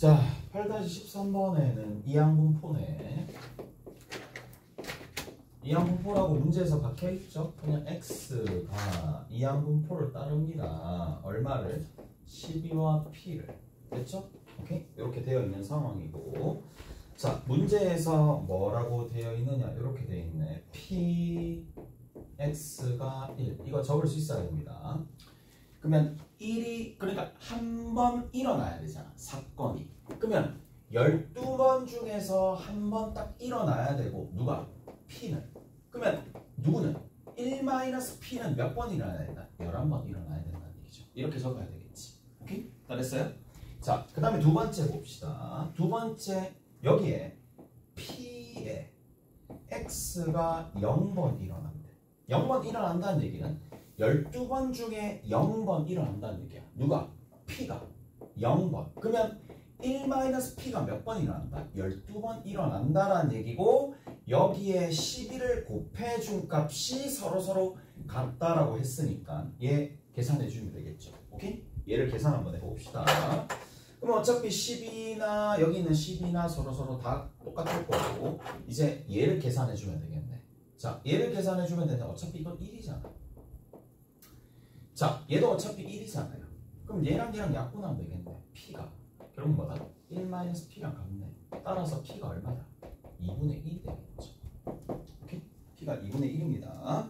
자, 8-13번에는 이항분포네. 이항분포라고 문제에서 박혀있죠? 그냥 x가 이항분포를 따릅니다. 얼마를? 12와 p를. 됐죠? 오케이? 이렇게 되어 있는 상황이고, 자, 문제에서 뭐라고 되어 있느냐? 이렇게 되어 있네. p x가 1. 이거 적을 수 있어야 됩니다. 그러면 1이, 그러니까 한 번 일어나야 되잖아, 사건이. 그러면 12번 중에서 한 번 딱 일어나야 되고, 누가? p는. 그러면 누구는? 1-p는 몇 번 일어나야 된다? 11번 일어나야 된다는 얘기죠. 이렇게 적어야 되겠지. 오케이? 잘했어요? 자, 그 다음에 두 번째 봅시다. 두 번째, 여기에 p에 x가 0번 일어난대. 0번 일어난다는 얘기는 12번 중에 0번 일어난다는 얘기야. 누가? p가 0번. 그러면 1-p가 몇 번 일어난다? 12번 일어난다라는 얘기고, 여기에 11을 곱해준 값이 서로서로 같다라고 했으니까 얘 계산해 주면 되겠죠. 오케이? 얘를 계산 한번 해봅시다. 그럼 어차피 10이나 여기 있는 10이나 서로서로 다 똑같을 거고, 이제 얘를 계산해 주면 되겠네. 자, 얘를 계산해 주면 되는데 어차피 이건 1이잖아. 자, 얘도 어차피 1이잖아요. 그럼 얘랑 약분하면 되겠네. p가 결국 뭐다? 1-p랑 같네. 따라서 p가 얼마다? 2분의 1이 되겠죠. 오케이? p가 2분의 1입니다.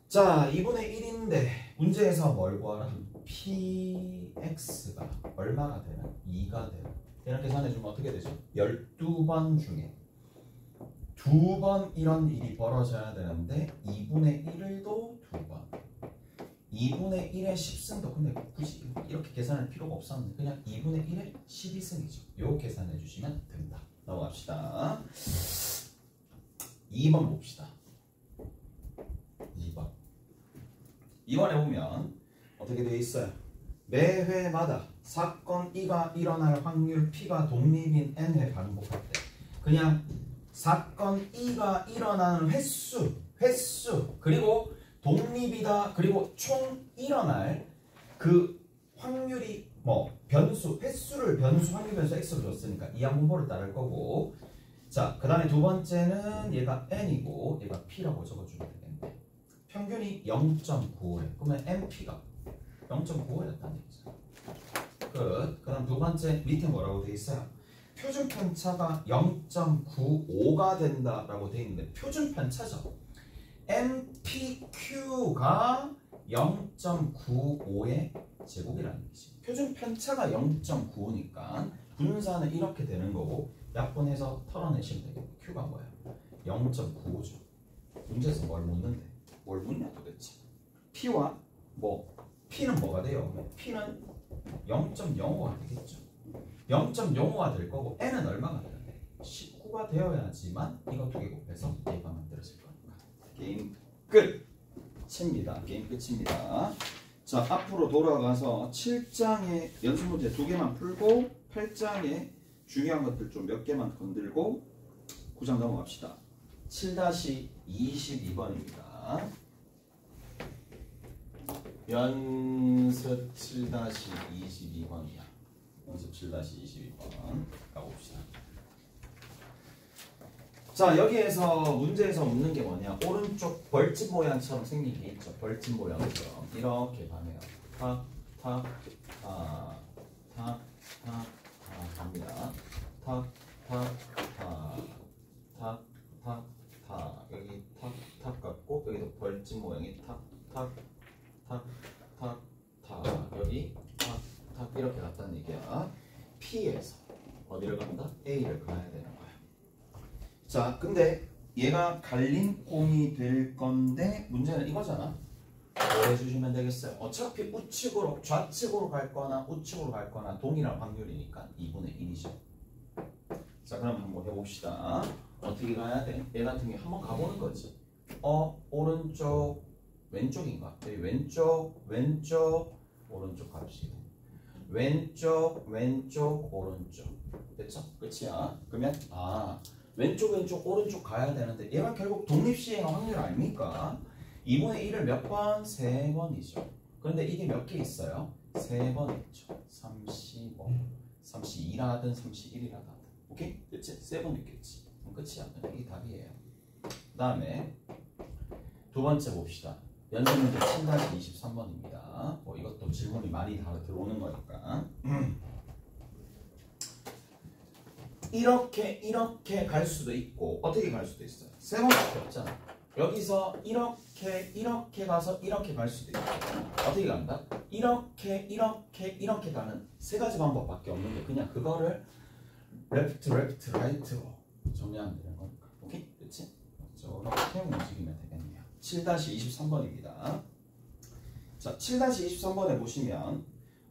자, 2분의 1인데 문제에서 뭘 구하라? px가 얼마가 되나? 2가 되나? 얘랑 계산해주면 어떻게 되죠? 12번 중에 2번 이런 일이 벌어져야 되는데 2분의 1을 또 2번, 2분의 1의 10승도, 근데 굳이 이렇게 계산할 필요가 없었는데 그냥 2분의 1의 12승이죠. 요 계산해 주시면 됩니다. 넘어갑시다. 2번 봅시다. 2번에 보면 어떻게 되어 있어요? 매회마다 사건 E가 일어날 확률 P가 독립인 N회 반복할 때, 그냥 사건 E가 일어나는 횟수 그리고 독립이다, 그리고 총 일어날 그 확률이 뭐 횟수를 확률 변수 x로 줬으니까 이항분포를 따를 거고, 자, 그 다음에 두 번째는 얘가 n이고 얘가 p라고 적어주면 되겠네. 평균이 0.95래. 그러면 np가 0.95였다는 얘기죠. 끝. 그 다음 두 번째 밑에 뭐라고 돼 있어요? 표준 편차가 0.95가 된다라고 돼 있는데, 표준 편차죠. npq가 0.95의 제곱이라는 얘기지. 표준 편차가 0.95니까 분산은 이렇게 되는 거고, 약분해서 털어내시면 되겠고, q가 뭐야? 0.95죠. 문제에서 뭘 묻는데? 뭘 묻냐 도대체? p와 p는 뭐가 돼요? p는 0.05가 되겠죠. 0.05가 될 거고, n은 얼마가 돼야 돼? 19가 되어야지만 이거 두 개 곱해서 얘가 만들어질 거니까. 게임 끝! 게임 끝입니다. 자, 앞으로 돌아가서 7장의 연습문제 2개만 풀고 8장의 중요한 것들 좀 몇 개만 건들고 9장 넘어갑시다. 7-22번입니다. 연습 7-22번이야. 연습 7-22번 가봅시다. 자, 여기에서 문제에서 묻는 게 뭐냐? 오른쪽 벌집 모양처럼 생긴 게 있죠. 벌집 모양처럼 이렇게 가네요. 갑니다. 여기 탁 같고, 여기도 벌집 모양이 여기 탁 이렇게 갔다는 얘기야. P에서 어디를 간다? A를 가야 되는 거야. 자, 근데 얘가 갈린 콩이 될 건데 문제는 이거잖아. 뭐 해주시면 되겠어요? 어차피 우측으로, 좌측으로 갈 거나 우측으로 갈 거나 동일한 확률이니까 2분의 1이죠. 자, 그럼 한번 해봅시다. 어떻게 가야 돼? 얘 같은 경우 한번 가보는 거지. 오른쪽, 왼쪽인가? 여기 왼쪽, 오른쪽 갑시다. 왼쪽, 오른쪽. 됐죠? 끝이야. 그러면 왼쪽, 오른쪽 가야 되는데 얘가 결국 독립시행 확률 아닙니까? 2분의 1을 몇 번? 3번이죠. 그런데 이게 몇 개 있어요? 3번 있죠. 35, 32라 32라 하든 31이라 하든. 오케이? 됐지? 세 번 있겠지. 그럼 끝이야. 이게 답이에요. 그 다음에 두 번째 봅시다. 연습 문제 7-23번입니다. 뭐 이것도 질문이 많이 들어오는 거니까. 이렇게 갈 수도 있고 어떻게 갈 수도 있어요. 세 번밖에 없잖아. 여기서 이렇게 가서 이렇게 갈 수도 있고 어떻게 간다? 이렇게 가는 세 가지 방법밖에 없는데 그냥 그거를 레프트 라이트로 정리하면 되는 거니까. 오케이? 그렇지? 저렇게 움직이면 되겠네요. 7-23번입니다. 자, 7-23번에 보시면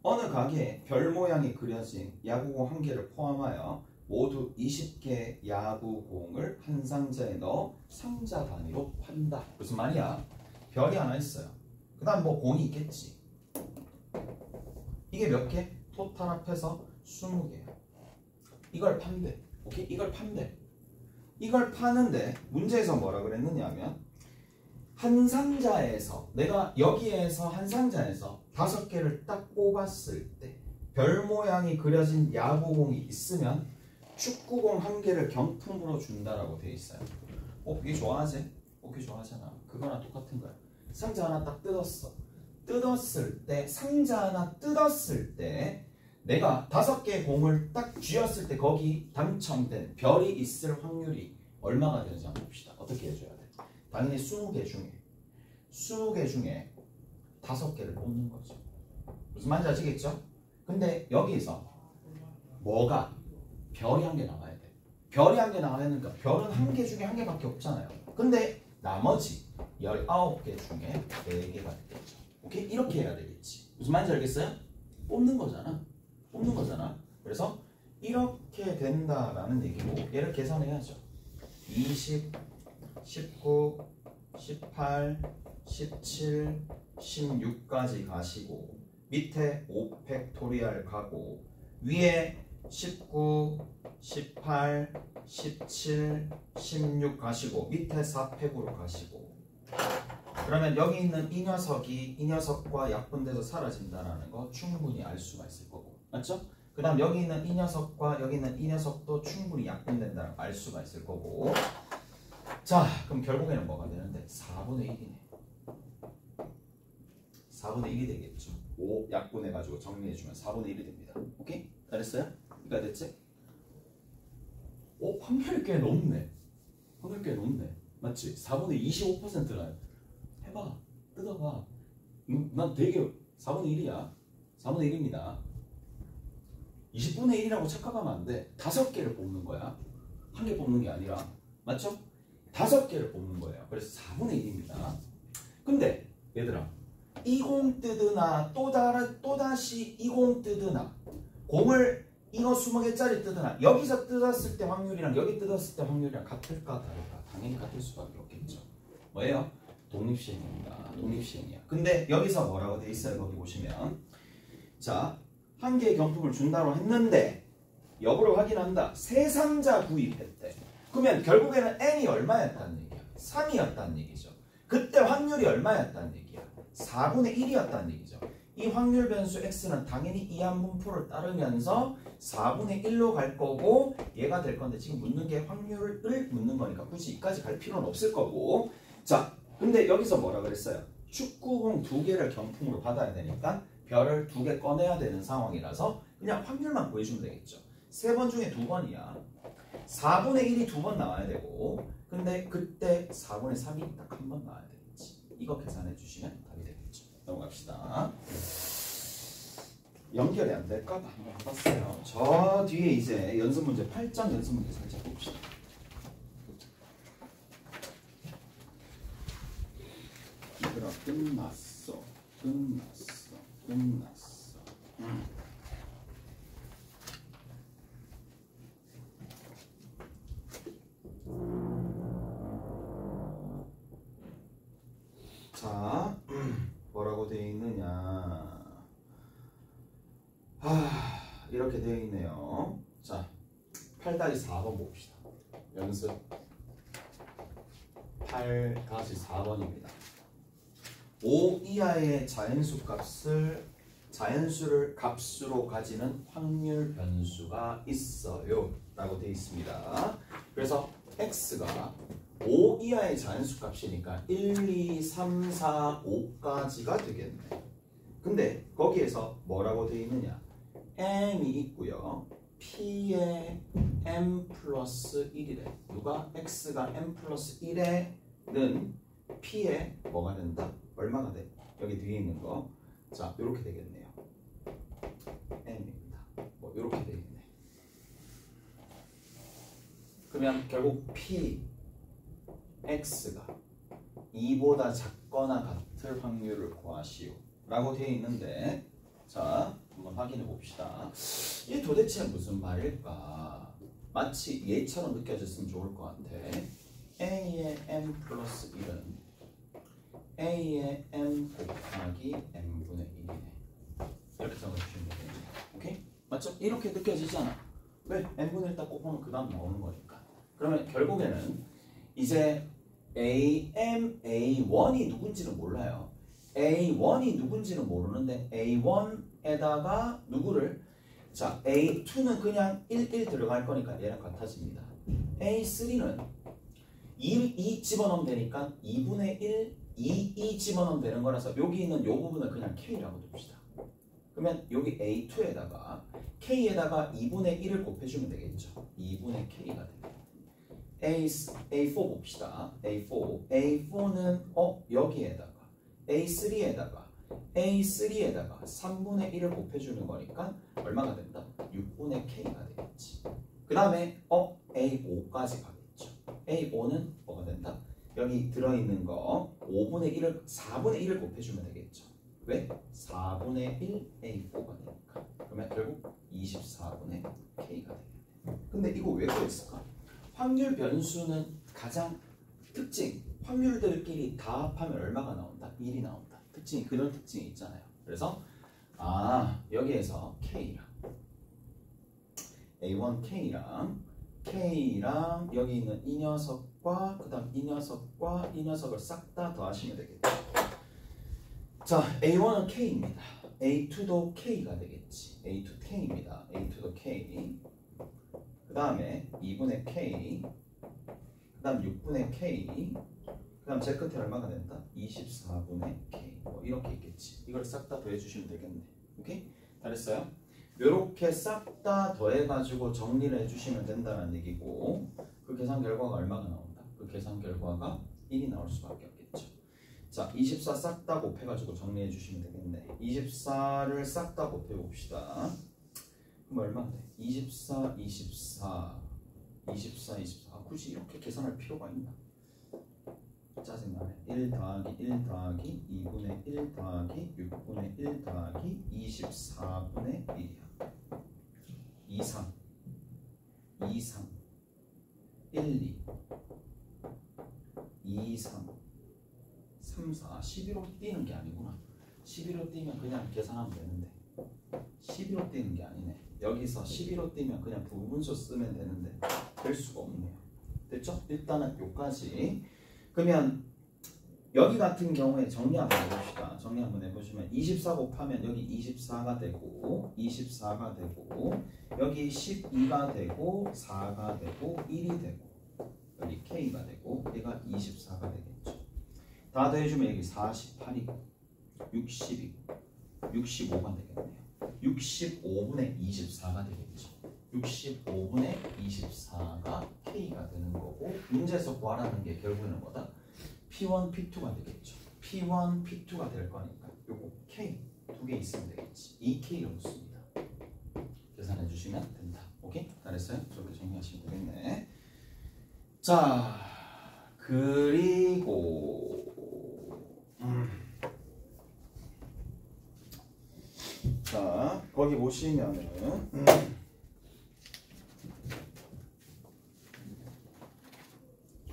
어느 가게에 별 모양이 그려진 야구공 한 개를 포함하여 모두 20개 야구공을 한 상자에 넣어 상자 단위로 판다. 무슨 말이야? 별이 하나 있어요. 그 다음 뭐 공이 있겠지. 이게 몇 개? 토탈 합해서 20개야. 이걸 판대. 오케이? 이걸 판대. 이걸 파는데 문제에서 뭐라 그랬느냐면 한 상자에서 내가 여기에서 한 상자에서 5개를 딱 뽑았을 때 별 모양이 그려진 야구공이 있으면 축구공 한 개를 경품으로 준다라고 돼 있어요. 뽑기 좋아하지? 뽑기 좋아하잖아. 그거랑 똑같은 거야. 상자 하나 딱 뜯었어. 뜯었을 때 상자 하나 뜯었을 때 내가 5개의 공을 딱 쥐었을 때 거기 당첨된 별이 있을 확률이 얼마가 되는지 한번 봅시다. 어떻게 해줘야 돼? 당연히 20개 중에 5개를 뽑는 거죠. 무슨 말인지 아시겠죠? 근데 여기서 뭐가 별이 한 개 나와야 돼. 별이 한 개 나와야 되니까 별은 한 개 중에 한 개밖에 없잖아요. 근데 나머지 19개 중에 4개가 되겠죠. 오케이? 이렇게 해야 되겠지. 무슨 말인지 알겠어요? 뽑는 거잖아. 그래서 이렇게 된다라는 얘기고 얘를 계산해야죠. 20, 19, 18, 17, 16까지 가시고 밑에 5팩토리얼 가고 위에 19, 18, 17, 16 가시고 밑에 4팩으로 가시고 그러면 여기 있는 이 녀석과 약분돼서 사라진다는 거 충분히 알 수가 있을 거고 맞죠? 그 다음 여기 있는 이 녀석과 여기 있는 이 녀석도 충분히 약분된다는 걸 알 수가 있을 거고 자 그럼 결국에는 뭐가 되는데 4분의 1이네 4분의 1이 되겠죠 5 약분해가지고 정리해주면 4분의 1이 됩니다 오케이? 잘했어요? 이해가 됐지? 오 확률이 꽤 높네 맞지? 4분의 25%라 해봐 뜯어봐 난 되게 4분의 1이야 4분의 1입니다 20분의 1이라고 착각하면 안 돼 5개를 뽑는 거야 한 개 뽑는 게 아니라 맞죠? 5개를 뽑는 거예요 그래서 4분의 1입니다 근데 얘들아 이 공 뜯으나 또다시 이 공 뜯으나 공을 이거 20개짜리 뜯으나 여기서 뜯었을 때 확률이랑 여기 뜯었을 때 확률이랑 같을까 다를까? 당연히 같을 수밖에 없겠죠 뭐예요? 독립시행입니다 독립시행이야 근데 여기서 뭐라고 돼 있어요? 거기 보시면 자 한 개의 경품을 준다고 했는데 역으로 확인한다. 세 상자 구입했대. 그러면 결국에는 n이 얼마였다는 얘기야? 3이었다는 얘기죠. 그때 확률이 얼마였다는 얘기야? 4분의 1이었다는 얘기죠. 이 확률 변수 x는 당연히 이항분포를 따르면서 4분의 1로 갈 거고 얘가 될 건데 지금 묻는 게 확률을 묻는 거니까 굳이 이까지 갈 필요는 없을 거고 자 근데 여기서 뭐라 그랬어요? 축구공 2개를 경품으로 받아야 되니까 별을 2개 꺼내야 되는 상황이라서 그냥 확률만 구해주면 되겠죠. 3번 중에 2번이야. 4분의 1이 2번 나와야 되고 근데 그때 4분의 3이 딱 한 번 나와야 되겠지. 이거 계산해 주시면 답이 되겠죠. 넘어갑시다. 연결이 안 될까 봐 한번 해봤어요. 저 뒤에 이제 연습 문제 8장 연습 문제 살짝 봅시다. 얘들아 끝났어. 자, 뭐라고 되어 있느냐? 이렇게 되어 있네요. 자, 8-4번 봅시다. 연습 8-4번입니다. 5 이하의 자연수 값을 자연수를 값으로 가지는 확률 변수가 있어요 라고 되어 있습니다. 그래서 x가 5 이하의 자연수 값이니까 1, 2, 3, 4, 5까지가 되겠네. 근데 거기에서 뭐라고 되어 있느냐, m이 있고요, p에 m 플러스 1이래. 누가 x가 m 플러스 1에는 p에 뭐가 된다? 얼마가 돼? 여기 뒤에 있는 거. 자, 이렇게 되겠네요. m입니다. 뭐 이렇게 되겠네. 그러면 결국 p x가 2보다 작거나 같을 확률을 구하시오 라고 되어 있는데, 자 한번 확인해 봅시다. 이게 도대체 무슨 말일까? 마치 얘처럼 느껴졌으면 좋을 것 같아. a의 m 플러스 1은 a의 m 곱하기 m분의 1이네. 이렇게 적어주시면 되겠네요. 오케이? 맞죠? 이렇게 느껴지잖아. 왜? m분의 1 딱 곱하면 그 다음 나오는 거니까. 그러면 결국에는 이제 AM, A1이 누군지는 몰라요. A1이 누군지는 모르는데 A1에다가 누구를, 자 A2는 그냥 1, 1 들어갈 거니까 얘랑 같아집니다. A3는 2 집어넣으면 되니까 2분의 1, 2 집어넣으면 되는 거라서 여기 있는 요 부분을 그냥 K라고 둡시다. 그러면 여기 A2에다가 K에다가 2분의 1을 곱해주면 되겠죠. 2분의 K가 됩니다. A4 봅시다. A4는 여기에다가 A3에다가 3분의 1을 곱해주는 거니까 얼마가 된다? 6분의 K가 되겠지. 그 다음에 A5까지 가겠죠. A5는 뭐가 된다? 여기 들어있는 거 4분의 1을 곱해주면 되겠죠. 왜? 4분의 1 A4가 되니까. 그러면 결국 24분의 K가 되겠네. 근데 이거 왜 그랬을까? 확률 변수는 가장 특징, 확률들끼리 다 합하면 얼마가 나온다? 1이 나온다. 특징이, 그런 특징이 있잖아요. 그래서 여기에서 K랑 K랑 여기 있는 이 녀석과 그 다음 이 녀석과 이 녀석을 싹 다 더하시면 되겠죠. 자, A1은 K입니다. A2도 K가 되겠지. A2 K입니다. A2도 K. 그 다음에 2분의 K, 그 다음 6분의 K, 그 다음 제 끝에 얼마가 된다? 24분의 K. 뭐 이렇게 있겠지. 이걸 싹 다 더해주시면 되겠네. 오케이? 잘했어요? 요렇게 싹 다 더해가지고 정리를 해주시면 된다는 얘기고, 그 계산 결과가 얼마가 나온다? 그 계산 결과가 1이 나올 수밖에 없겠죠. 자, 24 싹 다 곱해가지고 정리해 주시면 되겠네. 24를 싹 다 곱해봅시다. 그럼 얼마인데? 24. 굳이 이렇게 계산할 필요가 있나? 짜증나네. 1 더하기 1 더하기 2분의 1 더하기 6분의 1 더하기 24분의 1이야. 2, 3 1, 2 3 4 11로 띄는 게 아니구나. 11로 띄면 그냥 계산하면 되는데 11로 띄는 게 아니네. 여기서 11로 띄면 그냥 부분수 쓰면 되는데 될 수가 없네요. 됐죠? 일단은 요까지. 그러면 여기 같은 경우에 정리 한번 해봅시다. 정리 한번 해보시면 24 곱하면 여기 24가 되고 24가 되고 여기 12가 되고 4가 되고 1이 되고 여기 K가 되고 얘가 24가 되겠죠. 다 더해주면 여기 48이고 60이고 65가 되겠네요. 65분의 24가 되겠죠. 65분의 24가 K가 되는 거고, 문제에서 구하라는 게 결국에는 뭐다? P1, P2가 되겠죠. P1, P2가 될 거니까 요거 K 두 개 있으면 되겠지. 2K로 묻습니다. 계산해 주시면 된다. 오케이? 잘했어요? 저렇게 정리하시면 되겠네. 자, 그리고 자, 거기 보시면은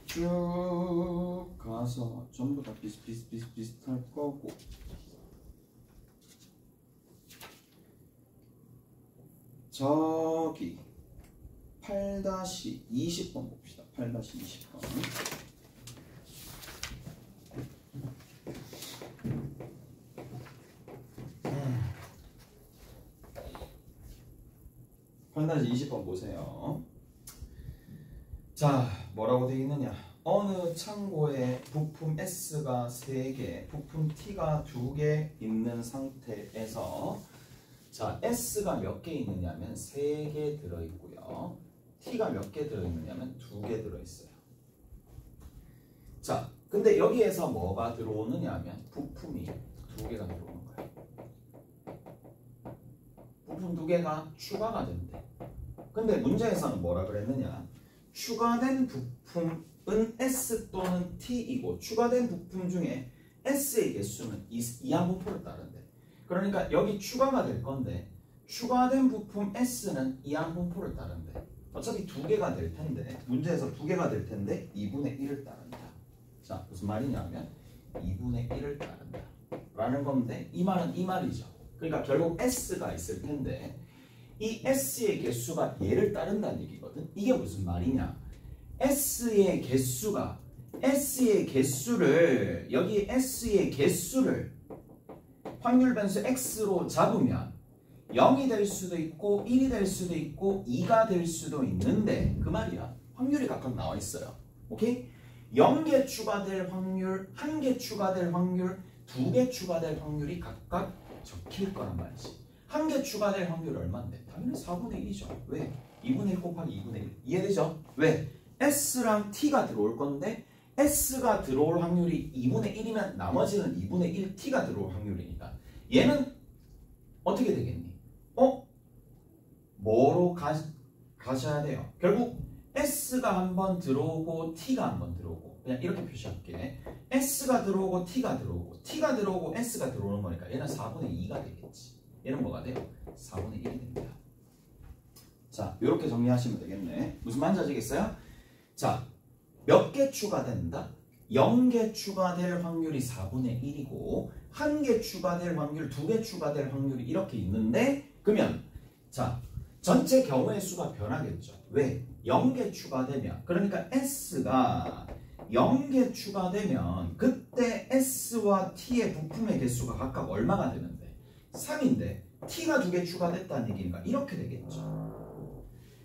쭉 가서 전부 다 비슷할 거고 저기 8-20번 봅시다. 8-20번. 판단지 20번 보세요. 자, 뭐라고 되어 있느냐? 어느 창고에 부품 S가 3개, 부품 T가 2개 있는 상태에서 자, S가 몇 개 있느냐면 3개 들어있고요. T가 몇 개 들어있느냐면 2개 들어있어요. 자, 근데 여기에서 뭐가 들어오느냐 하면 부품이 2개가 들어오는 거예요. 부품 2개가 추가가 된대. 근데 문제에서는 뭐라 그랬느냐? 추가된 부품은 S 또는 T이고 추가된 부품 중에 S의 개수는 이항분포를 따른대. 그러니까 여기 추가가 될 건데 추가된 부품 S는 이항분포를 따른대. 어차피 2개가 될 텐데 문제에서 2개가 될 텐데 2분의 1을 따른다. 자, 무슨 말이냐면 2분의 1을 따른다 라는 건데 이 말은 이 말이죠. 그러니까 결국 S가 있을 텐데 이 S의 개수가 얘를 따른다는 얘기거든. 이게 무슨 말이냐? S의 개수를 여기 S의 개수를 확률 변수 X로 잡으면 0이 될 수도 있고 1이 될 수도 있고 2가 될 수도 있는데 그 말이야. 확률이 각각 나와 있어요. 오케이? 0개 추가될 확률, 1개 추가될 확률, 2개 추가될 확률이 각각 적힐 거란 말이지. 1개 추가될 확률 얼마인데? 당연히 4분의 1이죠. 왜? 2분의 1 곱하기 2분의 1. 이해되죠? 왜? S랑 T가 들어올 건데 S가 들어올 확률이 2분의 1이면 나머지는 2분의 1 T가 들어올 확률이니까 얘는 어떻게 되겠니? 뭐로 가셔야 돼요? 결국 S가 한번 들어오고 T가 한번 들어오고 그냥 이렇게 표시할게. S가 들어오고 T가 들어오고 T가 들어오고 S가 들어오는 거니까 얘는 4분의 2가 되겠지. 얘는 뭐가 돼요? 4분의 1이 됩니다. 자, 이렇게 정리하시면 되겠네. 무슨 말인지 아시겠어요? 자, 몇 개 추가된다? 0개 추가될 확률이 4분의 1이고 1개 추가될 확률, 2개 추가될 확률이 이렇게 있는데 그러면 자, 전체 경우의 수가 변하겠죠. 왜? 0개 추가되면 그러니까 S가 0개 추가되면 그때 S와 T의 부품의 개수가 각각 얼마가 되는데 3인데 T가 2개 추가됐다는 얘기니까 이렇게 되겠죠.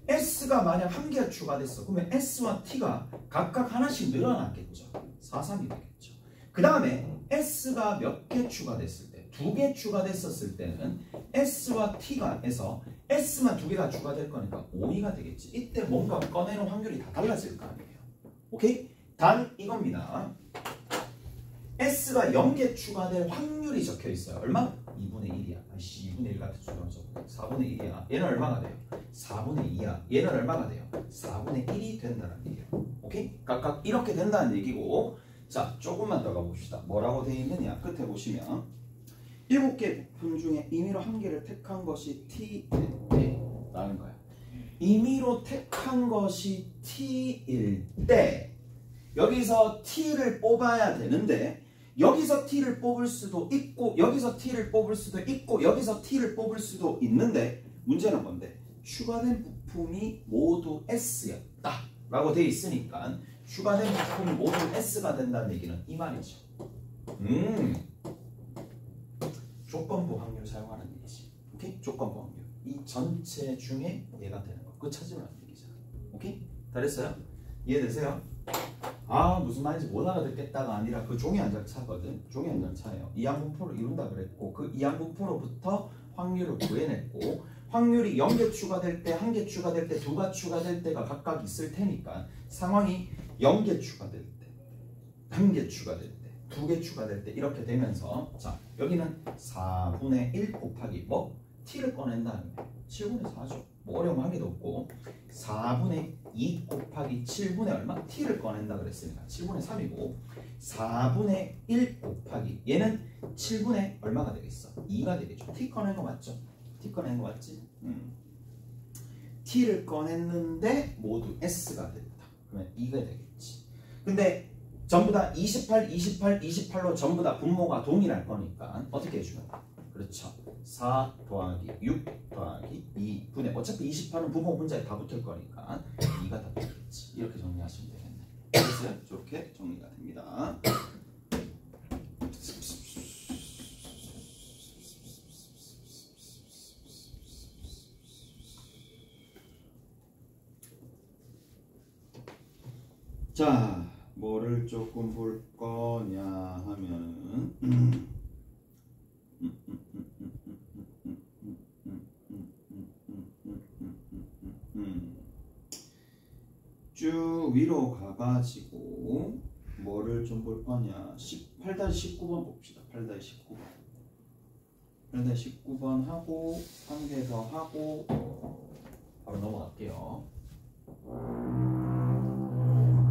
S가 만약 1개 추가됐어. 그러면 S와 T가 각각 하나씩 늘어났겠죠. 4, 3이 되겠죠. 그 다음에 S가 몇 개 추가됐을 때 2개 추가됐었을 때는 S와 T가 해서 S만 2개가 추가될 거니까 5가 되겠지. 이때 뭔가 꺼내는 확률이 다 달라질 거 아니에요. 오케이? 단 이겁니다. S가 0개 추가될 확률이 적혀 있어요. 얼마? 2분의 1이야. 아이씨, 2분의 1 같은 수가 적어. 4분의 1이야. 얘는 얼마가 돼요? 4분의 2야. 얘는 얼마가 돼요? 4분의 1이 된다는 얘기예요. 오케이? 각각 이렇게 된다는 얘기고 자, 조금만 더 가봅시다. 뭐라고 되어 있느냐? 끝에 보시면 7개 부품 중에 임의로 1개를 택한 것이 T라는 거야. 임의로 택한 것이 T일 때 여기서 T를 뽑아야 되는데 여기서 T를 뽑을 수도 있고 여기서 T를 뽑을 수도 있고 여기서 T를 뽑을 수도 있는데 문제는 뭔데? 추가된 부품이 모두 S였다 라고 되어 있으니까 추가된 부품이 모두 S가 된다는 얘기는 이 말이죠. 조건부 확률 사용하는 얘기지. 오케이? 조건부 확률. 이 전체 중에 얘가 되는 거. 그거 찾으면 얘기잖아. 오케이? 다 됐어요? 이해되세요? 아, 무슨 말인지 못 알아듣겠다가 아니라 그 종이 한 장 차거든. 종이 한 장 차예요. 이항분포를 이룬다 그랬고 그 이항분포로부터 확률을 구해냈고 확률이 0개 추가될 때, 1개 추가될 때, 2가 추가될 때가 각각 있을 테니까 상황이 0개 추가될 때, 1개 추가될 때, 2개 추가될 때 이렇게 되면서 자, 여기는 4분의 1 곱하기 뭐? T를 꺼낸다면 7분의 4죠. 뭐 어려운 거 한 개도 없고 4분의 2 곱하기 7분의 얼마? T를 꺼낸다 그랬으니까 7분의 3이고 4분의 1 곱하기 얘는 7분의 얼마가 되겠어? 2가 되겠죠. T 꺼낸 거 맞죠? T 꺼낸 거 맞지? T를 꺼냈는데 모두 S가 됐다. 그러면 2가 되겠지. 근데 전부 다 28, 28, 28로 전부 다 분모가 동일할 거니까 어떻게 해주면 돼? 그렇죠. 4 더하기 6 더하기 2분의 어차피 28은 부모 문자에 다 붙을 거니까 2가 다 되겠지. 이렇게 정리하시면 되겠네. 됐어요? 이렇게 정리가 됩니다. 자, 뭐를 조금 볼 거냐 하면은 쭉 위로 가가지고 뭐를 좀 볼 거냐 8-19번 봅시다. 8-19번 8-19번 하고 한 개 더 하고 바로 넘어갈게요.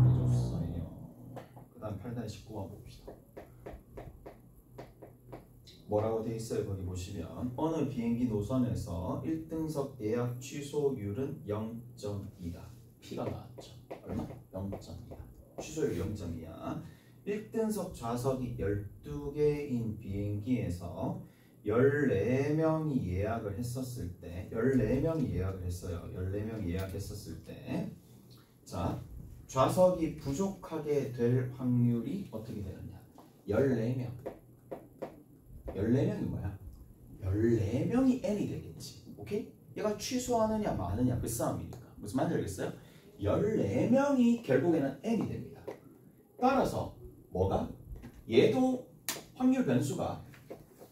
해줬어요. 그 다음 8-19번 봅시다. 뭐라고 돼 있어요? 거기 보시면 어느 비행기 노선에서 1등석 예약 취소율은 0.2다. P가 나왔죠. 얼마? 0.2다. 취소율 0.2야. 1등석 좌석이 12개인 비행기에서 14명이 예약을 했었을 때 14명이 예약을 했어요. 14명이 예약했었을 때 자, 좌석이 부족하게 될 확률이 어떻게 되느냐? 14명. 14명이 뭐야? 14명이 n이 되겠지. 오케이? 얘가 취소하느냐 마느냐 그 싸움이니까. 무슨 말인지 알겠어요? 14명이 결국에는 n이 됩니다. 따라서 뭐가? 얘도 확률 변수가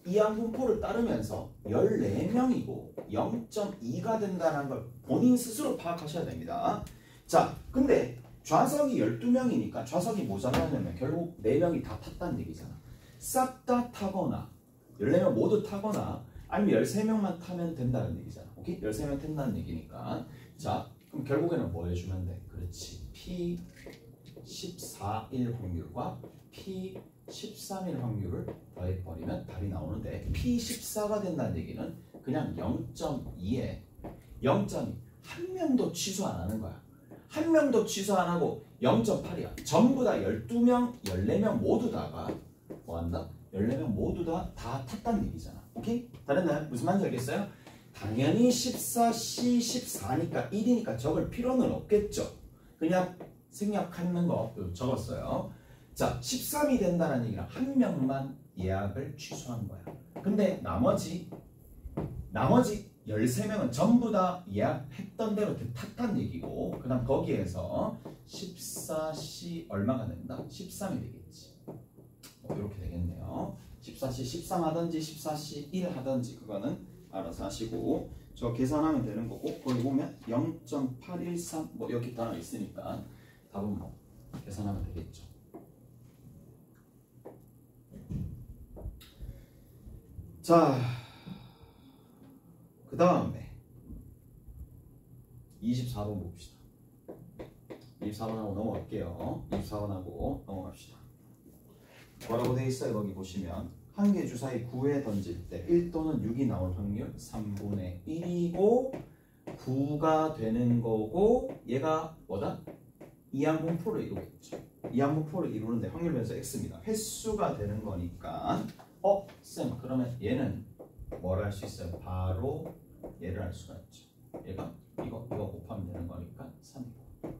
이항분포를 따르면서 14명이고 0.2가 된다는 걸 본인 스스로 파악하셔야 됩니다. 자, 근데 좌석이 12명이니까 좌석이 모자라냐면 결국 4명이 다 탔다는 얘기잖아. 싹 다 타거나 14명 모두 타거나 아니면 13명만 타면 된다는 얘기잖아. 오케이? 13명 탄다는 얘기니까. 자, 그럼 결국에는 뭐 해주면 돼? 그렇지. P14일 확률과 P13일 확률을 더해버리면 답이 나오는데 P14가 된다는 얘기는 그냥 0.2에 0.2 한 명도 취소 안 하는 거야. 한 명도 취소 안 하고 0.8이야. 전부 다 12명, 14명 모두 다가 뭐 한다? 14명 모두 다 탔다는 얘기잖아. 오케이? 다 됐나요? 무슨 말인지 알겠어요? 당연히 14C, 14니까 1이니까 적을 필요는 없겠죠. 그냥 생략하는 거 적었어요. 자, 13이 된다는 얘기는 한 명만 예약을 취소한 거야. 근데 나머지 13명은 전부 다 예약했던 대로 탔다는 얘기고 그 다음 거기에서 14C 얼마가 된다? 13이 되겠지. 이렇게 되겠네요. 14C 13 하든지 14C 1 하든지 그거는 알아서 하시고 저 계산하면 되는 거고 거기 보면 0.813 뭐 이렇게 따라 있으니까 답은 뭐 계산하면 되겠죠. 자, 그 다음에 24번 봅시다. 24번하고 넘어갈게요. 24번하고 넘어갑시다. 뭐라고 돼 있어요? 거기 보시면 한 개 주사위 9에 던질 때 1 또는 6이 나올 확률 3분의 1이고 9가 되는 거고 얘가 뭐다? 이항분포를 이루겠죠. 이항분포를 이루는데 확률 변수 x입니다. 횟수가 되는 거니까 쌤 그러면 얘는 뭘 할 수 있어요? 바로 얘를 알 수가 있죠. 얘가 이거 곱하면 되는 거니까 3이고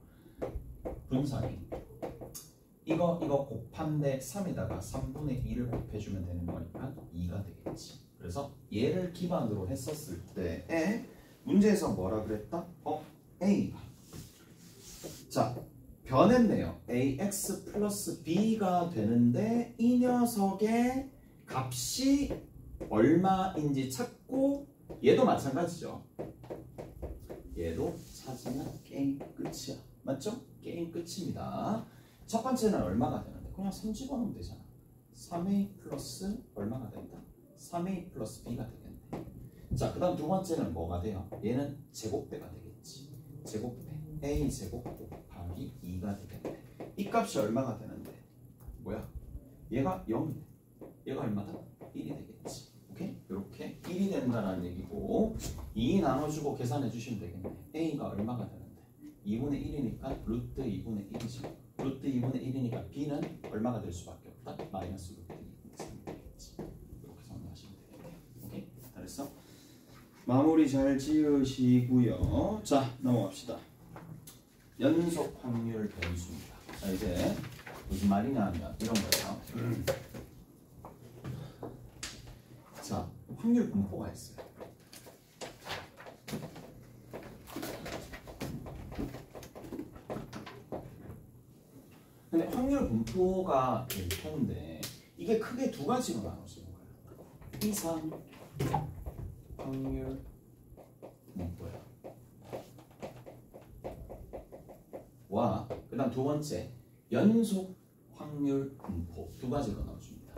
분산이 이거 곱한데 3에다가 3분의 2를 곱해주면 되는 거니까 2가 되겠지. 그래서 얘를 기반으로 했었을 때에 문제에서 뭐라 그랬다? A가 자 변했네요. AX 플러스 B가 되는데 이 녀석의 값이 얼마인지 찾고 얘도 마찬가지죠. 얘도 찾으면 게임 끝이야. 맞죠? 게임 끝입니다. 첫 번째는 얼마가 되는데 그냥 3 집어넣으면 되잖아. 3A 플러스 얼마가 된다? 3A 플러스 B가 되겠네. 자, 그 다음 두 번째는 뭐가 돼요? 얘는 제곱배가 되겠지. 제곱배 A 제곱 곱하기 2가 되겠네. 이 값이 얼마가 되는데 뭐야? 얘가 0이네. 얘가 얼마다? 1이 되겠지. 오케이? 이렇게 1이 된다는 얘기고 2 나눠주고 계산해 주시면 되겠네. A가 얼마가 되는데 2분의 1이니까 루트 2분의 1이죠. 루트 2분의 1이니까 B는 얼마가 될 수밖에 없다? 마이너스 루트 2분의 3이 되겠지. 이렇게 정리하시면 되겠네요. 오케이? 다 됐어? 마무리 잘 지으시고요. 자, 넘어갑시다. 연속 확률 변수입니다. 자, 이제 무슨 말이냐 하면 이런 거예요. 자, 확률 분포가 있어요. 근데 확률 분포가 될 텐데 이게 크게 두 가지로 나눠지는 거예요. 이상 확률 분포야. 와, 그다음 두 번째 연속 확률 분포 두 가지로 나눠줍니다.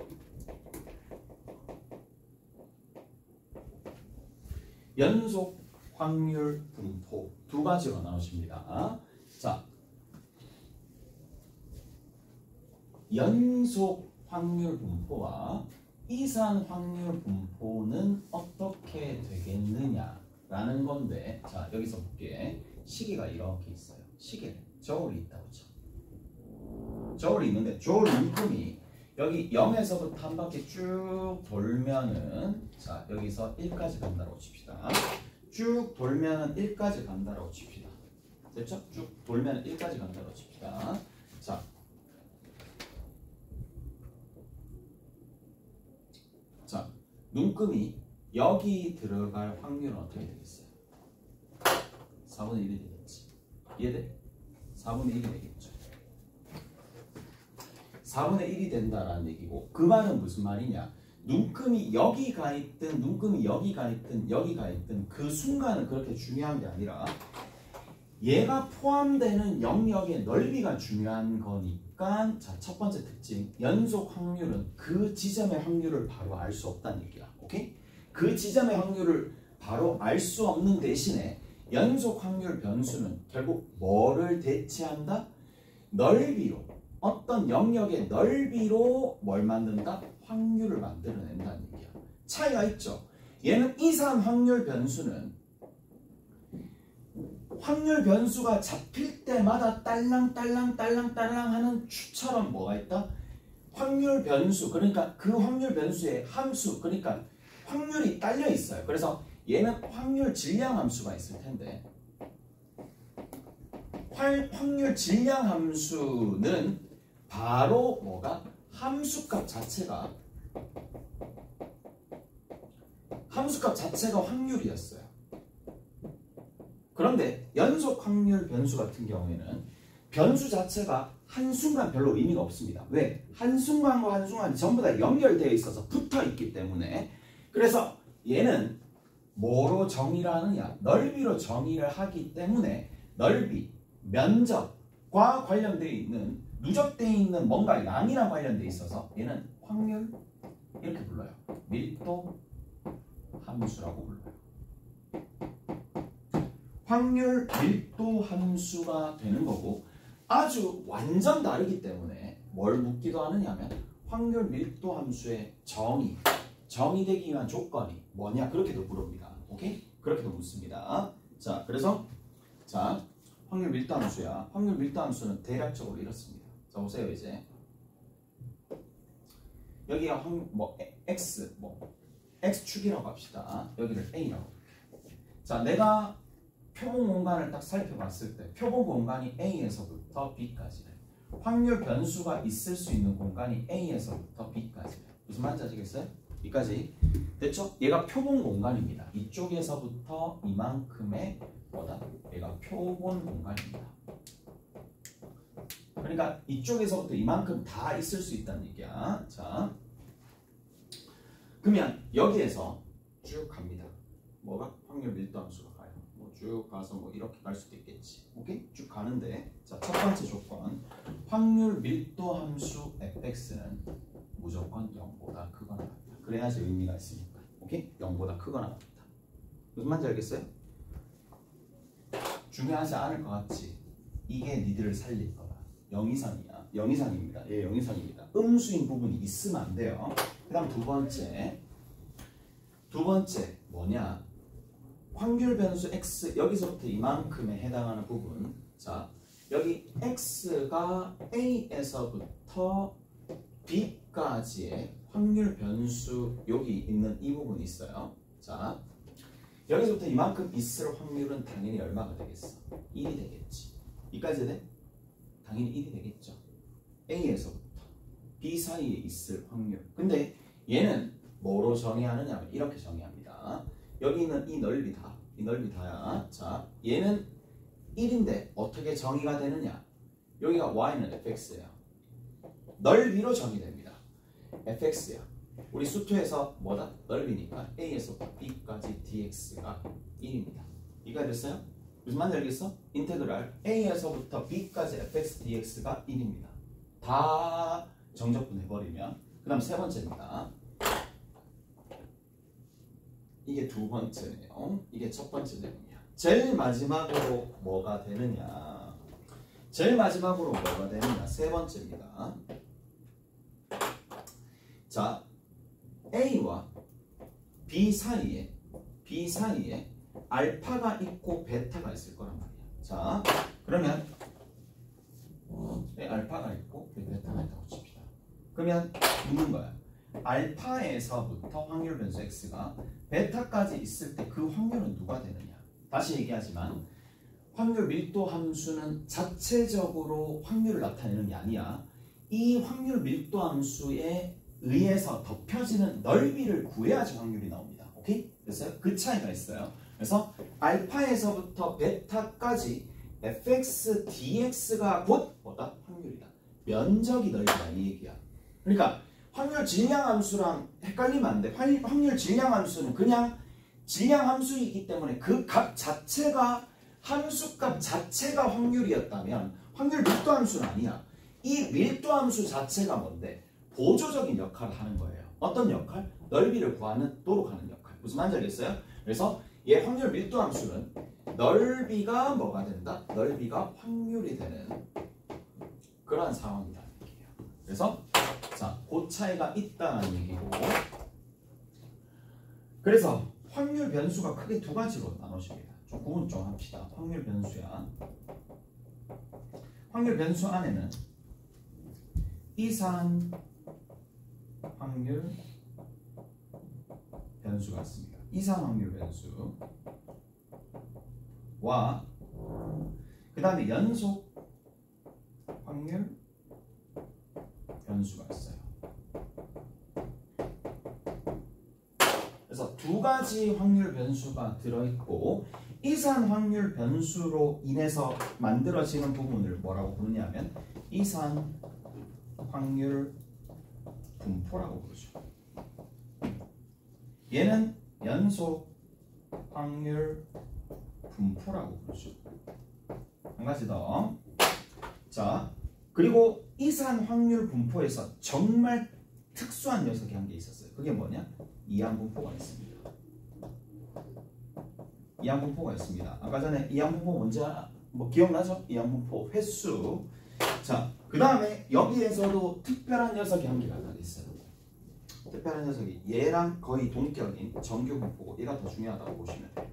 연속 확률 분포 두 가지로 나눠집니다. 자, 연속 확률 분포와 이산 확률 분포는 어떻게 되겠느냐라는 건데, 자 여기서 볼게. 시계가 이렇게 있어요. 시계 저울이 있다고 쳐. 저울이 있는데 저울 눈금이 여기 0에서부터 한 바퀴 쭉 돌면은, 자 여기서 1까지 간다고 칩시다. 쭉 돌면은 1까지 간다고 칩시다. 됐죠? 쭉 돌면은 1까지 간다고 칩시다. 자, 눈금이 여기 들어갈 확률은 어떻게 되겠어요? 4분의 1이 되겠지. 이해돼? 4분의 1이 되겠죠. 4분의 1이 된다라는 얘기고, 그 말은 무슨 말이냐? 눈금이 여기 가 있든 눈금이 여기 가 있든 여기 가 있든 그 순간은 그렇게 중요한 게 아니라 얘가 포함되는 영역의 넓이가 중요한 거니까, 자, 첫 번째 특징, 연속 확률은 그 지점의 확률을 바로 알 수 없다는 얘기야. 오케이? 그 지점의 확률을 바로 알 수 없는 대신에 연속 확률 변수는 결국 뭐를 대체한다? 넓이로, 어떤 영역의 넓이로 뭘 만든다? 확률을 만들어낸다는 얘기야. 차이가 있죠? 얘는 이산 확률 변수는 확률 변수가 잡힐 때마다 딸랑딸랑 하는 추처럼 뭐가 있다? 확률 변수, 그러니까 그 확률 변수의 함수, 그러니까 확률이 딸려 있어요. 그래서 얘는 확률 질량 함수가 있을 텐데, 확률 질량 함수는 바로 뭐가? 함수값 자체가 확률이었어요. 그런데 연속 확률 변수 같은 경우에는 변수 자체가 한순간 별로 의미가 없습니다. 왜? 한순간과 한순간이 전부 다 연결되어 있어서 붙어 있기 때문에. 그래서 얘는 뭐로 정의를 하느냐? 넓이로 정의를 하기 때문에 넓이, 면적과 관련되어 있는, 누적되어 있는 뭔가 양이랑 관련되어 있어서 얘는 확률, 이렇게 불러요. 밀도 함수라고 불러요. 확률 밀도 함수가 되는 거고, 아주 완전 다르기 때문에 뭘 묻기도 하느냐 하면 확률 밀도 함수의 정의되기 위한 조건이 뭐냐, 그렇게도 물어봅니다. 오케이? 그렇게도 묻습니다. 자, 그래서 자, 확률 밀도 함수야. 확률 밀도 함수는 대략적으로 이렇습니다. 자, 보세요. 이제 여기가 x축이라고 합시다. 여기를 a라고. 자, 내가 표본 공간을 딱 살펴봤을 때 표본 공간이 A에서부터 B까지래. 확률 변수가 있을 수 있는 공간이 A에서부터 B까지래. 무슨 말인지 아시겠어요? 여기까지 됐죠? 얘가 표본 공간입니다. 이쪽에서부터 이만큼의 뭐다? 얘가 표본 공간입니다. 그러니까 이쪽에서부터 이만큼 다 있을 수 있다는 얘기야. 자, 그러면 여기에서 쭉 갑니다. 뭐가? 확률 밀도 함수가 가요. 쭉 가서 이렇게 갈 수도 있겠지. 오케이? 쭉 가는데, 자, 첫 번째 조건, 확률 밀도 함수 fx는 무조건 0보다 크거나 같다. 그래야지 의미가 있으니까. 오케이? 0보다 크거나 같다. 무슨 말인지 알겠어요? 중요하지 않을 것 같지? 이게 니들을 살릴 거다. 0 이상이야. 0 이상입니다. 예, 0 이상입니다. 음수인 부분이 있으면 안 돼요. 그 다음 두 번째 뭐냐? 확률 변수 x, 여기서부터 이만큼에 해당하는 부분. 자, 여기 x가 a에서부터 b까지의 확률 변수, 여기 있는 이 부분이 있어요. 자, 여기서부터 이만큼 있을 확률은 당연히 얼마가 되겠어? 1이 되겠지. 이까지 돼? 당연히 1이 되겠죠. a에서부터 b 사이에 있을 확률. 근데 얘는 뭐로 정의하느냐? 이렇게 정의합니다. 여기 있는 이 넓이 다야. 자, 얘는 1인데 어떻게 정의가 되느냐? 여기가 y는 fx예요. 넓이로 정의됩니다. fx야. 우리 수투에서 뭐다? 넓이니까 a에서부터 b까지 dx가 1입니다. 이해가 됐어요? 무슨 말인지 알겠어? 인테그랄 a에서부터 b까지 fx dx가 1입니다. 다 정적분해버리면 그 다음 세 번째입니다. 이게 두 번째네요. 이게 첫 번째 내용이야. 제일 마지막으로 뭐가 되느냐? 제일 마지막으로 뭐가 되느냐? 세 번째입니다. 자, A와 B 사이에 알파가 있고 베타가 있을 거란 말이야. 자, 그러면 알파가 있고 베타가 있다고 칩시다. 그러면 묻는 거야. 알파에서부터 확률 변수 x가 베타까지 있을 때 그 확률은 누가 되느냐? 다시 얘기하지만 확률 밀도 함수는 자체적으로 확률을 나타내는 게 아니야. 이 확률 밀도 함수에 의해서 덮여지는 넓이를 구해야지 확률이 나옵니다. 오케이? 됐어요? 그 차이가 있어요. 그래서 알파에서부터 베타까지 fx dx가 곧 뭐다? 확률이다. 면적이 넓이다 이 얘기야. 그러니까 확률 질량 함수랑 헷갈리면 안 돼. 확률 질량 함수는 그냥 질량 함수이기 때문에 그 값 자체가 함수값 자체가 확률이었다면 확률 밀도 함수는 아니야. 이 밀도 함수 자체가 뭔데? 보조적인 역할을 하는 거예요. 어떤 역할? 넓이를 구하도록 하는 역할. 무슨 말인지 알겠어요? 그래서 얘 확률 밀도 함수는 넓이가 뭐가 된다? 넓이가 확률이 되는 그러한 상황이라는 얘기예요. 그래서 자, 그 차이가 있다는 얘기고. 그래서 확률 변수가 크게 두 가지로 나눠집니다. 좀 구분 좀 합시다. 확률 변수야. 확률 변수 안에는 이산 확률 변수가 있습니다. 이산 확률 변수와 그 다음에 연속 확률 변수가 있어요. 그래서 두 가지 확률 변수가 들어있고 이산 확률 변수로 인해서 만들어지는 부분을 뭐라고 부르냐 하면 이산 확률 분포라고 부르죠. 얘는 연속 확률 분포라고 부르죠. 한 가지 더. 자, 그리고 이산 확률 분포에서 정말 특수한 녀석이 한 게 있었어요. 그게 뭐냐? 이항 분포가 있습니다. 이항 분포가 있습니다. 아까 전에 이항 분포 뭔지 뭐 기억나죠? 이항 분포 횟수. 자, 그 다음에 여기에서도 특별한 녀석이 한 개가 더 있어요. 특별한 녀석이 얘랑 거의 동격인 정규 분포고 얘가 더 중요하다고 보시면 돼요.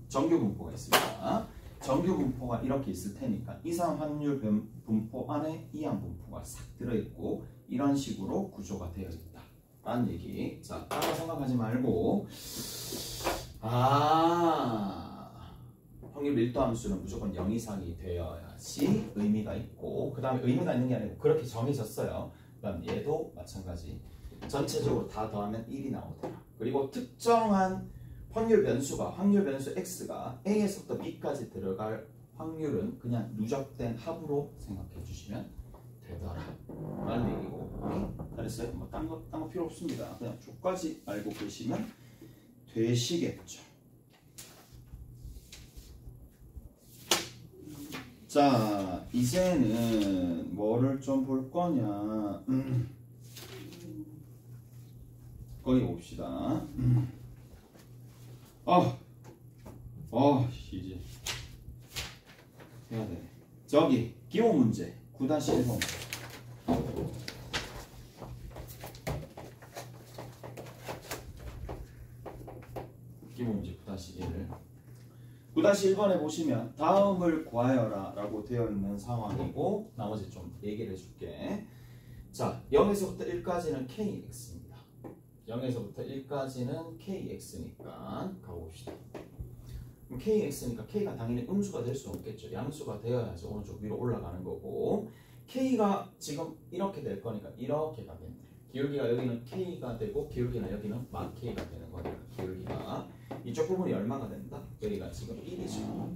정규 분포가 있습니다. 정규 분포가 이렇게 있을 테니까 이산 확률 분포 안에 이항 분포가 싹 들어있고 이런 식으로 구조가 되어 있다 라는 얘기. 자, 따로 생각하지 말고 확률 밀도 함수는 무조건 0 이상이 되어야지 의미가 있고 그 다음에 의미가 있는 게 아니고 그렇게 정해졌어요. 그 다음 얘도 마찬가지. 전체적으로 다 더하면 1이 나오더라. 그리고 특정한 확률 변수가 확률 변수 x가 a에서부터 b까지 들어갈 확률은 그냥 누적된 합으로 생각해 주시면 되더라 라는 얘기고. 잘했어요? 뭐 딴 거 필요 없습니다. 그냥 조까지 알고 계시면 되시겠죠. 자, 이제는 뭐를 좀 볼 거냐. 거기 봅시다. 이제 해야 돼. 저기 기호 문제 9-1번. 기호 문제 9-1. 9-1번에 보시면 다음을 구하여라 라고 되어 있는 상황이고 나머지 좀 얘기를 해줄게. 자, 0에서부터 1까지는 kx입니다. 0에서부터 1까지는 kx니까 가봅시다. 그럼 kx니까 k가 당연히 음수가 될 수 없겠죠. 양수가 되어야지 오른쪽 위로 올라가는 거고 k가 지금 이렇게 될 거니까 이렇게 가겠네. 기울기가 여기는 k가 되고 기울기는 여기는 막 k가 되는 거니까 기울기가 이쪽 부분이 얼마가 된다? 여기가 지금 1이죠.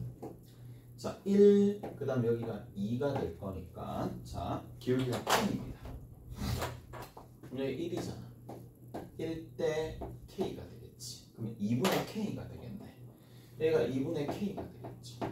자, 1, 그 다음 여기가 2가 될 거니까 자, 기울기가 K입니다. 여기 1이잖아. 1대 K가 되겠지. 그러면 2분의 K가 되겠네. 얘가 2분의 K가 되겠죠.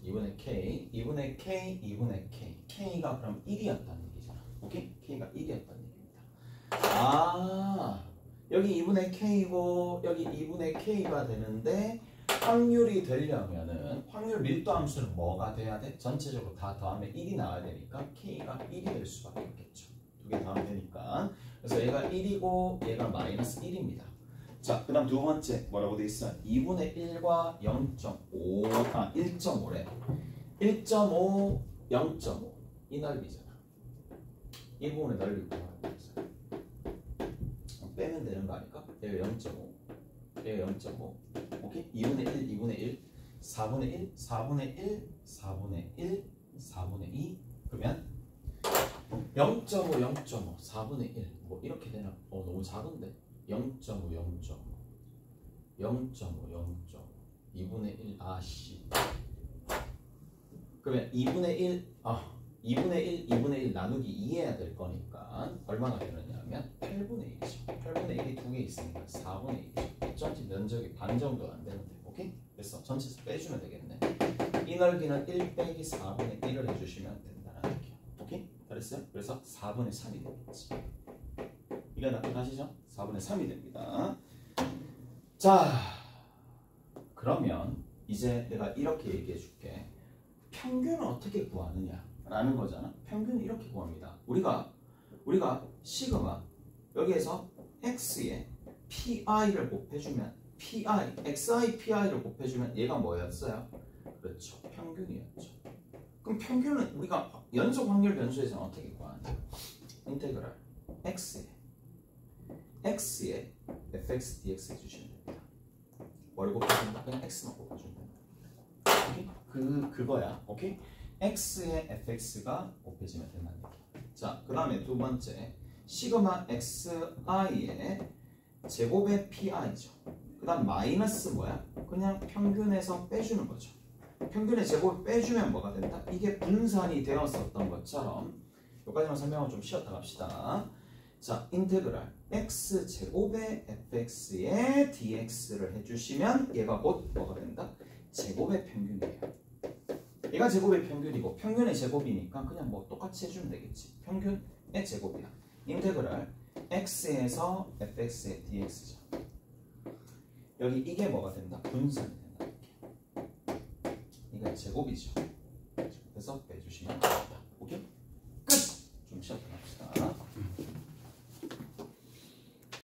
2분의 K, 2분의 K, 2분의 K. K가 그럼 1이었다는 얘기잖아. 오케이? K가 1이었다는 얘기입니다. 아, 여기 2분의 K고 여기 2분의 K가 되는데 확률이 되려면은 확률 밀도 함수는 뭐가 돼야 돼? 전체적으로 다 더하면 1이 나와야 되니까 K가 1이 될 수밖에 없겠죠. 두 개 더하면 되니까. 그래서 얘가 1이고 얘가 마이너스 1입니다. 자, 그 다음 두 번째 뭐라고 돼 있어? 2분의 1과 0.5, 1.5래. 1.5, 0.5 이 넓이잖아. 이 부분의 넓이를 구하라고 했어요. 빼면 되는 거 아닐까? 얘가 0.5, 얘가 0.5. 오케이? 2분의 1, 2분의 1, 4분의 1, 4분의 1, 4분의 1, 4분의 2. 그러면 0.5, 0.5, 4분의 1. 뭐 이렇게 되나? 너무 작은데? 0.5, 0.5, 0.5, 0.5, 2분의 1, 아씨. 그러면 2분의 1, 2분의 1, 2분의 1 나누기 2 해야 될 거니까 얼마나 되느냐면 8분의 1이죠. 8분의 1이 두 개 있으니까 4분의 1이죠. 전체 면적이 반 정도 안 되는데, 오케이? 그래서 전체에서 빼주면 되겠네. 이 넓이는 1 빼기 4분의 1을 해주시면 된다는 얘기야. 오케이? 잘했어요? 그래서 4분의 3이 되겠지. 이게 나타나시죠? 4분의 3이 됩니다. 자, 그러면 이제 내가 이렇게 얘기해 줄게. 평균은 어떻게 구하느냐 라는 거잖아. 평균은 이렇게 구합니다. 우리가 시그마 여기에서 x에 pi를 곱해주면 xi pi를 곱해주면 얘가 뭐였어요? 그렇죠. 평균이었죠. 그럼 평균은 우리가 연속 확률 변수에서는 어떻게 구하느냐? 인테그랄 x에 fx dx 해주시면 됩니다. 뭘 곱해준다? 그냥 x만 곱해주면 됩니다. 오케이? 그거야. 오케이? x에 fx가 곱해지면 된다는 얘기야. 자, 그 다음에 두 번째 시그마 xi의 제곱의 pi죠. 그 다음 마이너스 뭐야? 그냥 평균에서 빼주는 거죠. 평균의 제곱을 빼주면 뭐가 된다? 이게 분산이 되었었던 것처럼 여기까지만 설명을 좀 쉬었다 갑시다. 자, 인테그랄 x제곱의 fx의 dx를 해주시면 얘가 곧 뭐가 된다? 제곱의 평균이에요. 얘가 제곱의 평균이고 평균의 제곱이니까 그냥 뭐 똑같이 해주면 되겠지. 평균의 제곱이야. 인테그랄 x에서 fx의 dx죠. 여기 이게 뭐가 된다? 분산이 된다. 이게 제곱이죠. 그래서 빼주시면 됩니다.